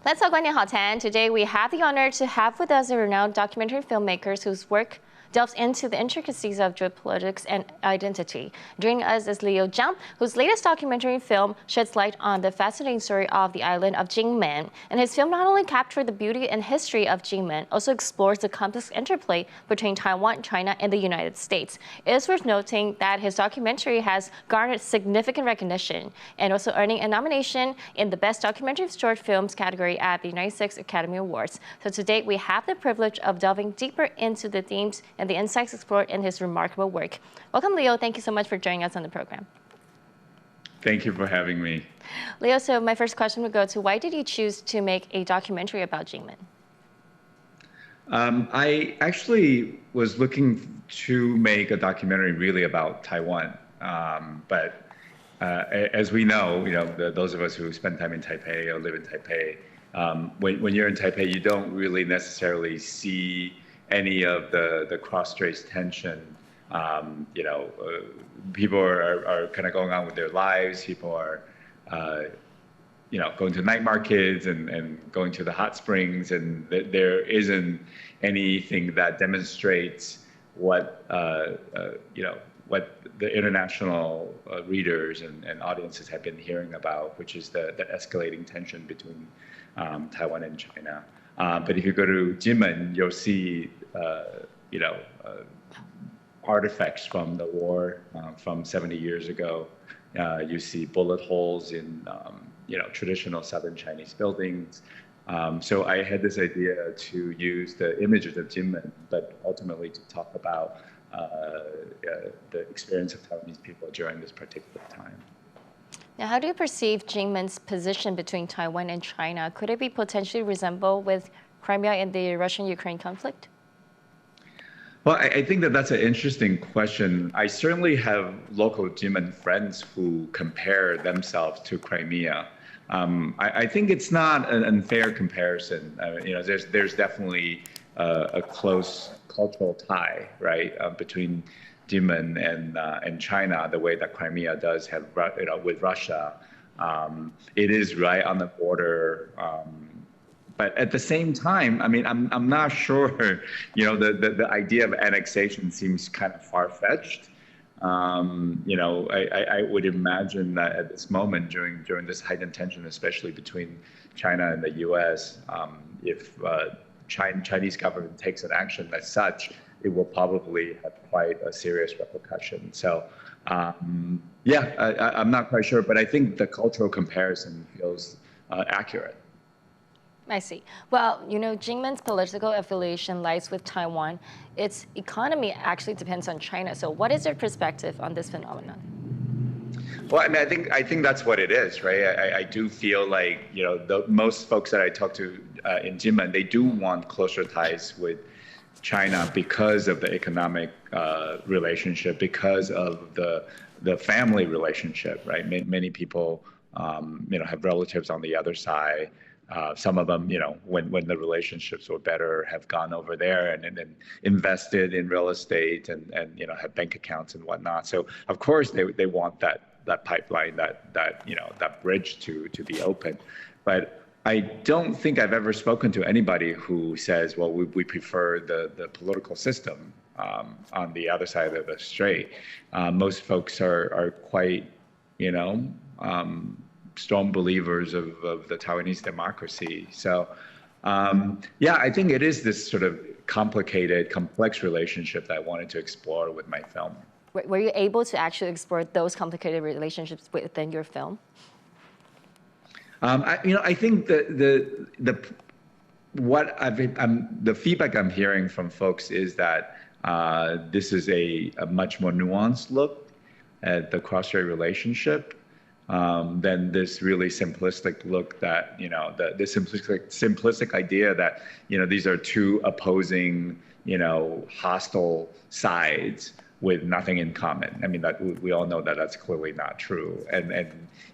Let's talk 观点好谈. Today we have the honor to have with us a renowned documentary filmmakers whose work delves into the intricacies of geopolitics and identity. Joining us is Leo Zhang, whose latest documentary film sheds light on the fascinating story of the island of金门. And his film not only captured the beauty and history of金门, also explores the complex interplay between Taiwan, China, and the United States. It is worth noting that his documentary has garnered significant recognition and also earning a nomination in the Best Documentary Short Films category at the United States Academy Awards. So today we have the privilege of delving deeper into the themes and the insights explored in his remarkable work. Welcome, Leo. Thank you so much for joining us on the program. Thank you for having me. Leo, so my first question would go to why did you choose to make a documentary about金门? I actually was looking to make a documentary really about Taiwan, but as we know, those of us who spend time in Taipei or live in Taipei, when you're in Taipei, you don't really necessarily see any of the cross-strait tension. People are kind of going on with their lives. People are, going to night markets and going to the hot springs, and there isn't anything that demonstrates what what the international readers and audiences have been hearing about, which is the escalating tension between Taiwan and China. But if you go to金门, you'll see, artifacts from the war from 70 years ago. You see bullet holes in, traditional southern Chinese buildings. So I had this idea to use the images of金门, but ultimately to talk about the experience of Taiwanese people during this particular time. Now, how do you perceive金门's position between Taiwan and China? Could it be potentially resemble with Crimea in the Russian-Ukraine conflict? Well, I think that's an interesting question. I certainly have local金门friends who compare themselves to Crimea. I think it's not an unfair comparison. There's definitely a close cultural tie, right, between金门and China, the way that Crimea does have, with Russia. It is right on the border. But at the same time, I'm not sure, the idea of annexation seems kind of far-fetched. I would imagine that at this moment, during this heightened tension, especially between China and the U.S., if Chinese government takes an action as such, it will probably have quite a serious repercussion. So, I'm not quite sure, but I think the cultural comparison feels accurate. I see. Well,金门's political affiliation lies with Taiwan. Its economy actually depends on China. So what is your perspective on this phenomenon? Well, I think that's what it is, right? I do feel like, most folks that I talk to in金门, they do want closer ties with China because of the economic relationship, because of the family relationship, right? Many people, have relatives on the other side. Some of them, when the relationships were better, have gone over there and invested in real estate and have bank accounts and whatnot. So of course they want that pipeline, that bridge to be open. But I don't think I've ever spoken to anybody who says, well, we prefer the political system on the other side of the strait. Most folks are quite, strong believers of the Taiwanese democracy. So, I think it is this sort of complicated, complex relationship that I wanted to explore with my film. Were you able to actually explore those complicated relationships within your film? I think the feedback I'm hearing from folks is that this is a much more nuanced look at the cross-strait relationship. Than this really simplistic look that, the simplistic idea that, these are two opposing, hostile sides with nothing in common. That we all know that that's clearly not true. And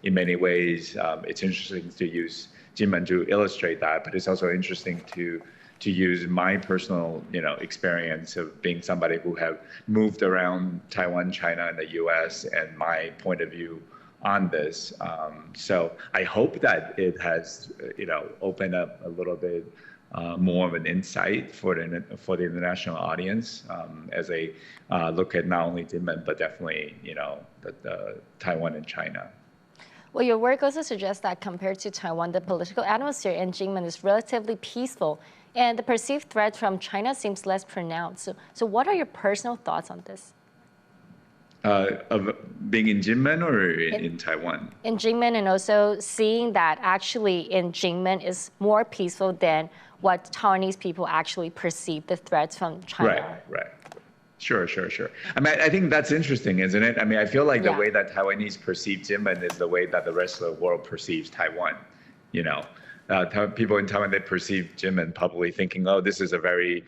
in many ways, it's interesting to use金门to illustrate that, but it's also interesting to use my personal, experience of being somebody who have moved around Taiwan, China, and the U.S. and my point of view on this. So I hope that it has, opened up a little bit more of an insight for the international audience as they look at not only Jinmen, but definitely, the Taiwan and China. Well, your work also suggests that compared to Taiwan, the political atmosphere in Jinmen is relatively peaceful, and the perceived threat from China seems less pronounced. So what are your personal thoughts on this? Of being in Jinmen or in Taiwan? In Jinmen, and also seeing that actually in Jinmen is more peaceful than what Taiwanese people actually perceive the threats from China. Right. Sure. I mean, I think that's interesting, isn't it? I mean, I feel like the way that Taiwanese perceive Jinmen is the way that the rest of the world perceives Taiwan. People in Taiwan, they perceive Jinmen probably thinking, oh, this is a very,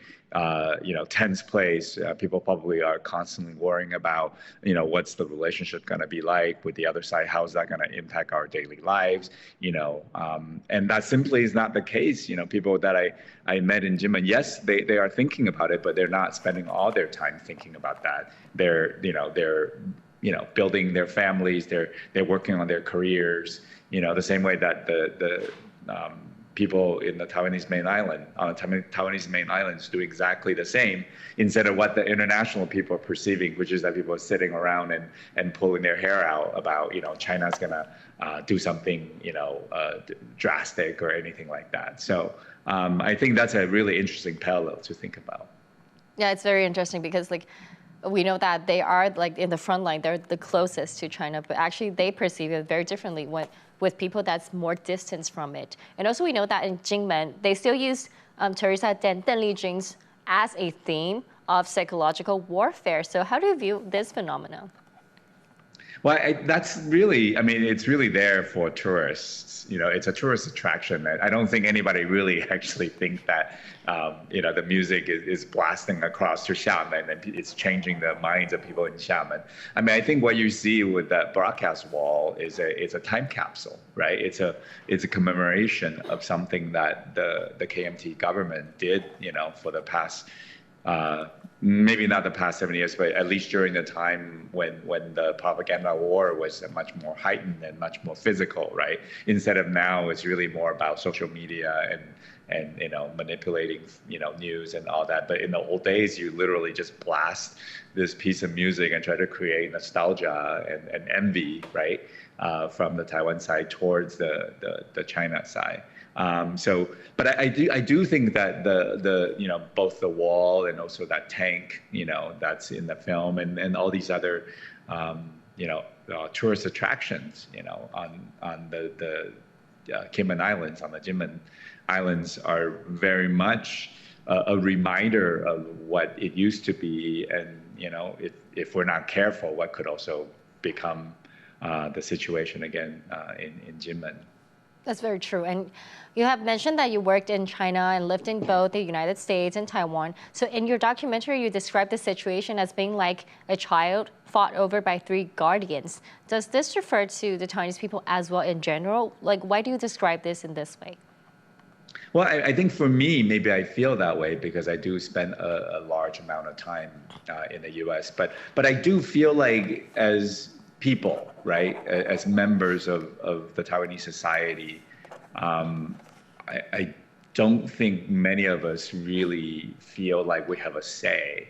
tense place. People probably are constantly worrying about, what's the relationship going to be like with the other side? How is that going to impact our daily lives? And that simply is not the case. People that I met in Jinmen, yes, they are thinking about it, but they're not spending all their time thinking about that. They're building their families. They're working on their careers. The same way that the people in the Taiwanese main island, Taiwanese main islands do exactly the same, instead of what the international people are perceiving, which is that people are sitting around and pulling their hair out about, China's gonna do something, drastic or anything like that. So I think that's a really interesting parallel to think about. Yeah, it's very interesting because we know that they are in the front line, they're the closest to China, but actually they perceive it very differently with people that's more distance from it. And also we know that in Jinmen, they still use Teresa Deng Lijing's as a theme of psychological warfare. So how do you view this phenomenon? Well, that's really, it's really there for tourists. It's a tourist attraction. I don't think anybody really actually thinks that, the music is blasting across to Xiamen and it's changing the minds of people in Xiamen. I think what you see with that broadcast wall is a time capsule, right? It's a commemoration of something that the KMT government did, for the past, maybe not the past 7 years, but at least during the time when the propaganda war was much more heightened and much more physical, right? Instead of now, it's really more about social media and manipulating, news and all that. But in the old days, you literally just blast this piece of music and try to create nostalgia and envy, right? From the Taiwan side towards the China side. But I do think that the both the wall and also that tank, that's in the film and all these other, tourist attractions, on the Cayman Islands, on the Jinmen Islands are very much a reminder of what it used to be. And, if we're not careful, what could also become the situation again in Jinmen. That's very true. And you have mentioned that you worked in China and lived in both the United States and Taiwan. So in your documentary, you described the situation as being like a child fought over by 3 guardians. Does this refer to the Taiwanese people as well in general? Why do you describe this in this way? Well, I think for me, maybe I feel that way because I do spend a large amount of time in the U.S. But I do feel like as people, right, as members of the Taiwanese society, I don't think many of us really feel like we have a say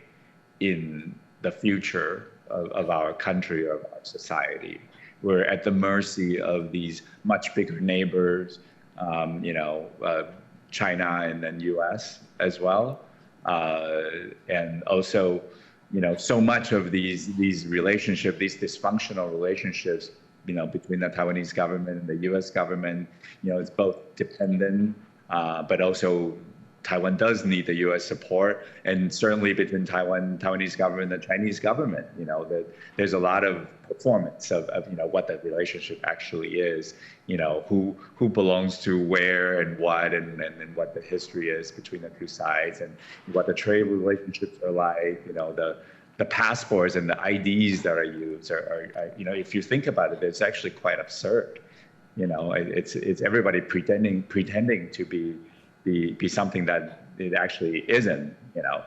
in the future of our country or of our society. We're at the mercy of these much bigger neighbors, China and then U.S. as well, and also, so much of these relationships, these dysfunctional relationships, between the Taiwanese government and the U.S. government, it's both dependent, but also Taiwan does need the U.S. support, and certainly between Taiwanese government and the Chinese government, that there's a lot of performance of what that relationship actually is, who belongs to where and what what the history is between the two sides and what the trade relationships are like, the passports and the IDs that are used are if you think about it, it's actually quite absurd. It's everybody pretending to be something that it actually isn't,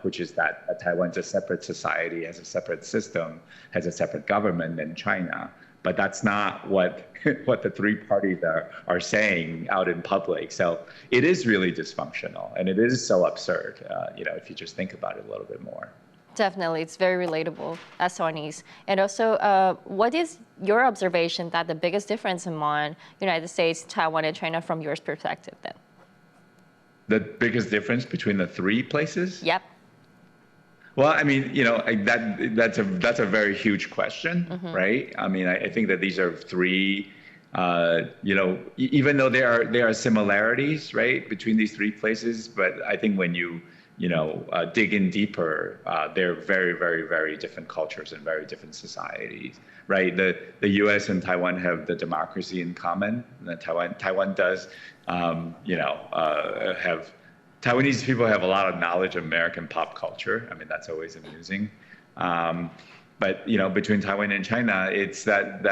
which is that Taiwan's a separate society, has a separate system, has a separate government than China. but that's not what the three parties are saying out in public. So it is really dysfunctional, and it is so absurd, if you just think about it a little bit more. Definitely, it's very relatable as Taiwanese. And also, what is your observation that the biggest difference among United States, Taiwan, and China from your perspective then? The biggest difference between the three places? Yep. Well, I mean, that's a very huge question, right? I mean, I think that these are three, even though there are similarities, right, between these three places, but I think when you dig in deeper, they're very, very, very different cultures and very different societies, right? The U.S. and Taiwan have the democracy in common. Taiwan does, have. Taiwanese people have a lot of knowledge of American pop culture. I mean, that's always amusing. But between Taiwan and China, it's that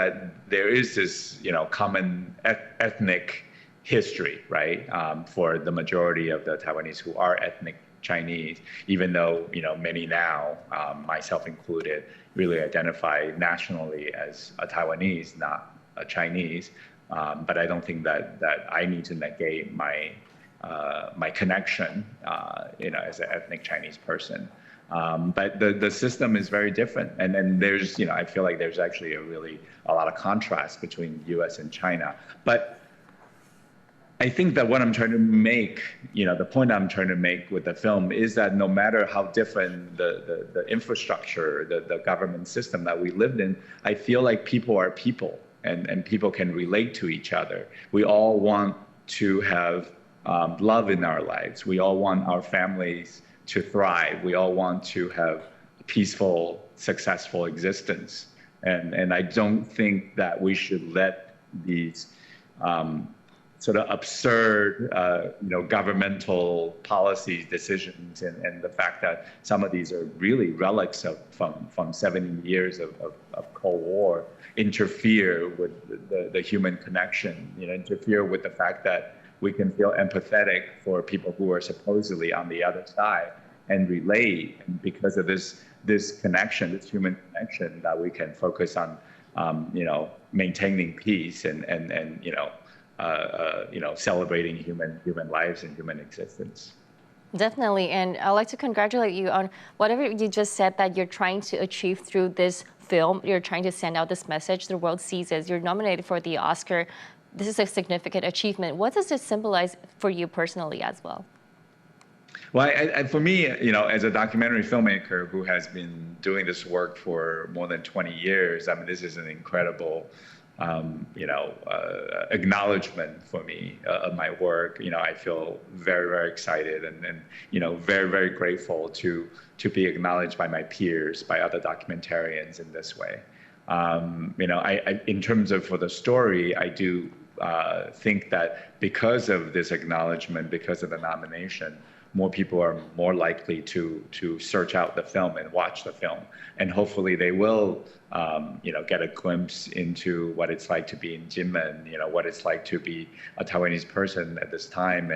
there is this common ethnic history, right? For the majority of the Taiwanese who are ethnic Chinese, even though many now, myself included, really identify nationally as a Taiwanese, not a Chinese. But I don't think that I need to negate my connection, as an ethnic Chinese person. But the system is very different. And then there's, I feel like there's actually a lot of contrast between U.S. and China. But I think that what I'm trying to make, the point I'm trying to make with the film is that no matter how different the infrastructure, the government system that we lived in, I feel like people are people, and people can relate to each other. We all want to have love in our lives. We all want our families to thrive. We all want to have a peaceful, successful existence. And I don't think that we should let these sort of absurd, governmental policy decisions and the fact that some of these are really relics from 70 years of Cold War interfere with the human connection, interfere with the fact that we can feel empathetic for people who are supposedly on the other side and relate. And because of this connection, this human connection, that we can focus on, maintaining peace and celebrating human lives and human existence. Definitely, and I'd like to congratulate you on whatever you just said that you're trying to achieve through this film. You're trying to send out this message the world sees as you're nominated for the Oscar. This is a significant achievement. What does this symbolize for you personally as well? Well, for me, as a documentary filmmaker who has been doing this work for more than 20 years, I mean, this is an incredible acknowledgement for me of my work. I feel very, very excited and very, very grateful to be acknowledged by my peers, by other documentarians in this way. In terms of for the story, I do think that because of this acknowledgement, because of the nomination, more people are more likely to search out the film and watch the film, and hopefully they will, get a glimpse into what it's like to be in Jinmen, what it's like to be a Taiwanese person at this time,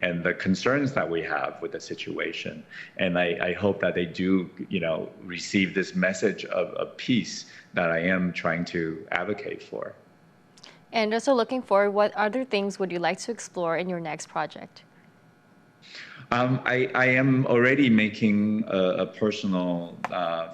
and the concerns that we have with the situation. And I hope that they do, receive this message of peace that I am trying to advocate for. And also looking forward, what other things would you like to explore in your next project? I am already making a personal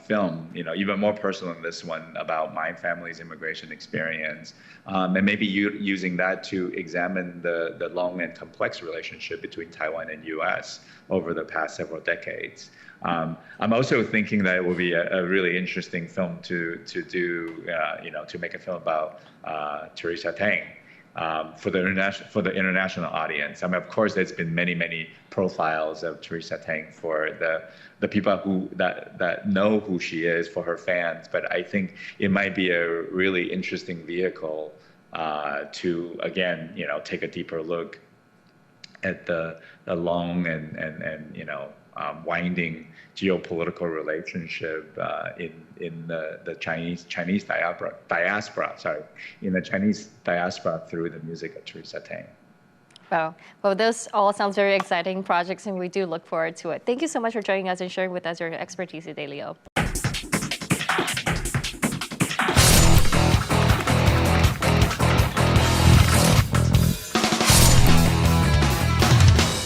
film, even more personal than this one, about my family's immigration experience, and maybe using that to examine the long and complex relationship between Taiwan and U.S. over the past several decades. I'm also thinking that it will be a really interesting film to do, to make a film about Teresa Teng. For the international audience. I mean, of course, there's been many profiles of Teresa Teng for the people that know who she is, for her fans. But I think it might be a really interesting vehicle to again, take a deeper look at the long and winding geopolitical relationship in the Chinese diaspora. Sorry, in the Chinese diaspora through the music of Teresa Teng. Wow. Well, those all sounds very exciting projects, and we do look forward to it. Thank you so much for joining us and sharing with us your expertise today, Leo.